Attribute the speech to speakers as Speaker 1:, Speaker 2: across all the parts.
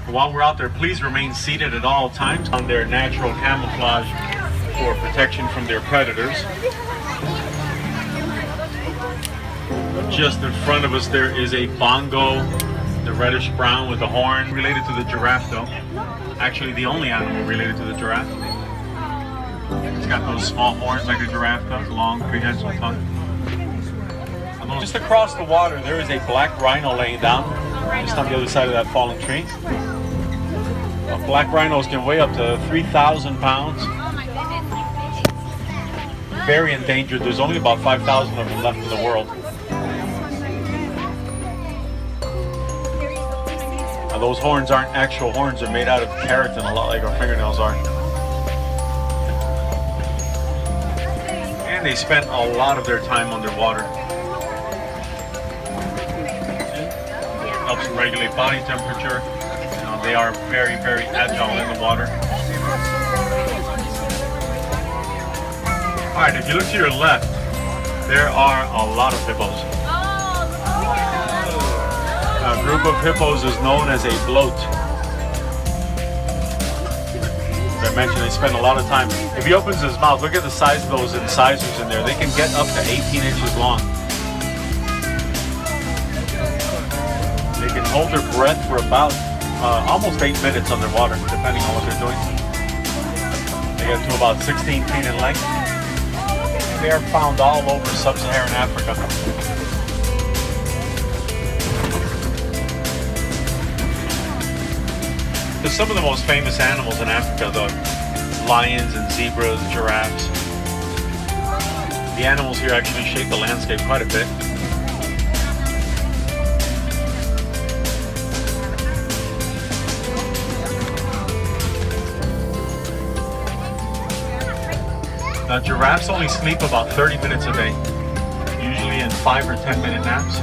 Speaker 1: While we're out there, please remain seated at all times on their natural camouflage for protection from their predators. Just in front of us there is a bongo, the reddish brown with the horn, related to the giraffe though. Actually the only animal related to the giraffe. It's got those small horns like a giraffe does, long prehensile tongue. Just across the water there is a black rhino laying down, just on the other side of that fallen tree. Black rhinos can weigh up to 3,000 pounds. Very endangered. There's only about 5,000 of them left in the world. Now, those horns aren't actual horns. They're made out of keratin, a lot like our fingernails are. And they spend a lot of their time underwater. Helps them regulate body temperature. They are very, very agile in the water. All right, if you look to your left, there are a lot of hippos. A group of hippos is known as a bloat. As I mentioned, they spend a lot of time. If he opens his mouth, look at the size of those incisors in there. They can get up to 18 inches long. They can hold their breath for about almost 8 minutes underwater, depending on what they're doing. They get to about 16 feet in length. And they are found all over sub-Saharan Africa. They're some of the most famous animals in Africa, the lions and zebras, giraffes. The animals here actually shape the landscape quite a bit. Now, giraffes only sleep about 30 minutes a day, usually in 5 or 10 minute naps.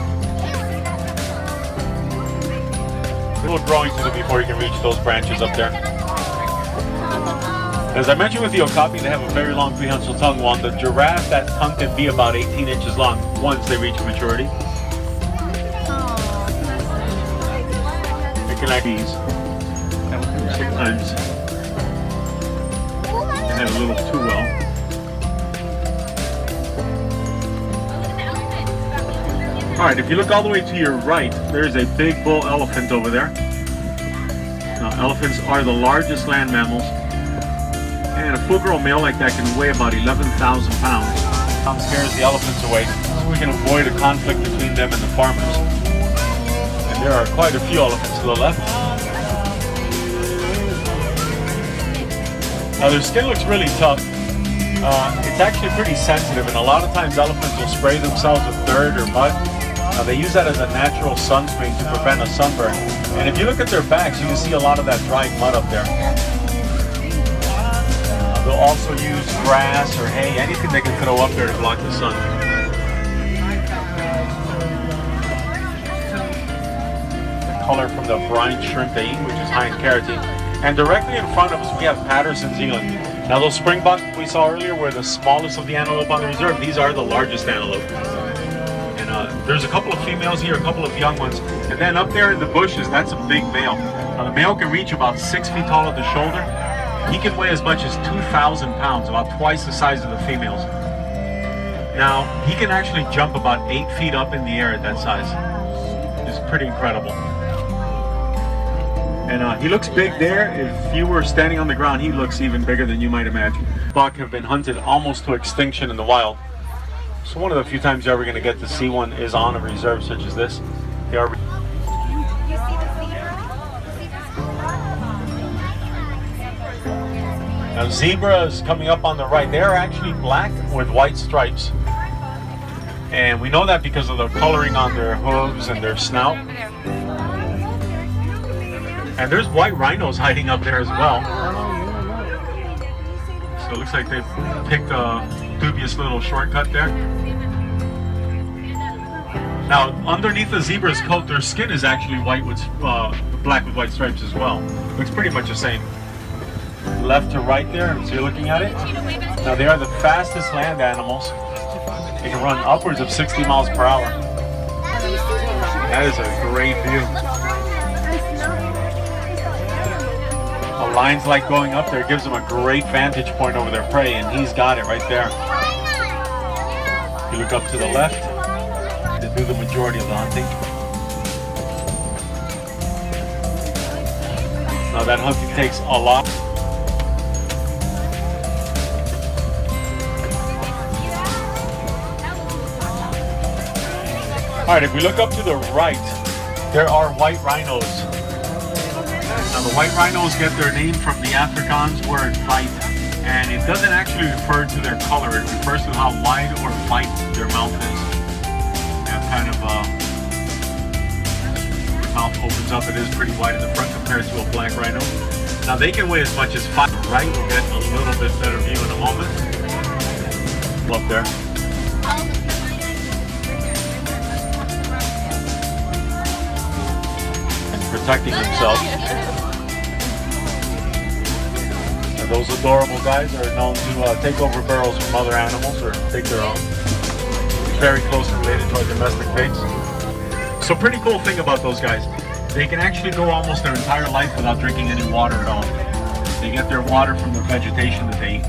Speaker 1: A little growing to do before you can reach those branches up there. As I mentioned with the okapi, they have a very long prehensile tongue. While the giraffe, that tongue can be about 18 inches long once they reach maturity. They can actually sometimes they have a little too well. Alright, if you look all the way to your right, there's a big bull elephant over there. Now, elephants are the largest land mammals, and a full-grown male like that can weigh about 11,000 pounds. That scares the elephants away, so we can avoid a conflict between them and the farmers. And there are quite a few elephants to the left. Now, their skin looks really tough. It's actually pretty sensitive, and a lot of times elephants will spray themselves with dirt or mud. They use that as a natural sunscreen to prevent a sunburn. And if you look at their backs, you can see a lot of that dried mud up there. They'll also use grass or hay, anything they can throw up there to block the sun. The color from the brine shrimp they eat, which is high in keratin. And directly in front of us, we have Patterson Zealand. Now, those springboks we saw earlier were the smallest of the antelope on the reserve. These are the largest antelope. There's a couple of females here, a couple of young ones, and then up there in the bushes, that's a big male. Now, the male can reach about 6 feet tall at the shoulder. He can weigh as much as 2,000 pounds, about twice the size of the females. Now, he can actually jump about 8 feet up in the air at that size. It's pretty incredible. And he looks big there. If you were standing on the ground, he looks even bigger than you might imagine. Buck have been hunted almost to extinction in the wild. So one of the few times you're ever going to get to see one is on a reserve such as this. They are. Now, zebras coming up on the right, they're actually black with white stripes. And we know that because of the coloring on their hooves and their snout. And there's white rhinos hiding up there as well. So it looks like they've picked a dubious little shortcut there. Now, underneath the zebra's coat, their skin is actually white with black with white stripes as well. Looks pretty much the same. Left to right there, so you're looking at it. Now, they are the fastest land animals. They can run upwards of 60 miles per hour. That is a great view. lions like going up there. It gives them a great vantage point over their prey, and he's got it right there. You look up to the left, they do the majority of the hunting. Now that hunting takes a lot. All right, if we look up to the right, there are white rhinos. Now the white rhinos get their name from the Afrikaans word white, and it doesn't actually refer to their color, it refers to how wide or white their mouth is. They have kind of mouth opens up, it is pretty wide in the front compared to a black rhino. Now they can weigh as much as 5, right? We'll get a little bit better view in a moment. Up there. And protecting themselves. And those adorable guys are known to take over burrows from other animals or take their own. Very closely related to our domestic pigs. So pretty cool thing about those guys, they can actually go almost their entire life without drinking any water at all. They get their water from the vegetation that they eat.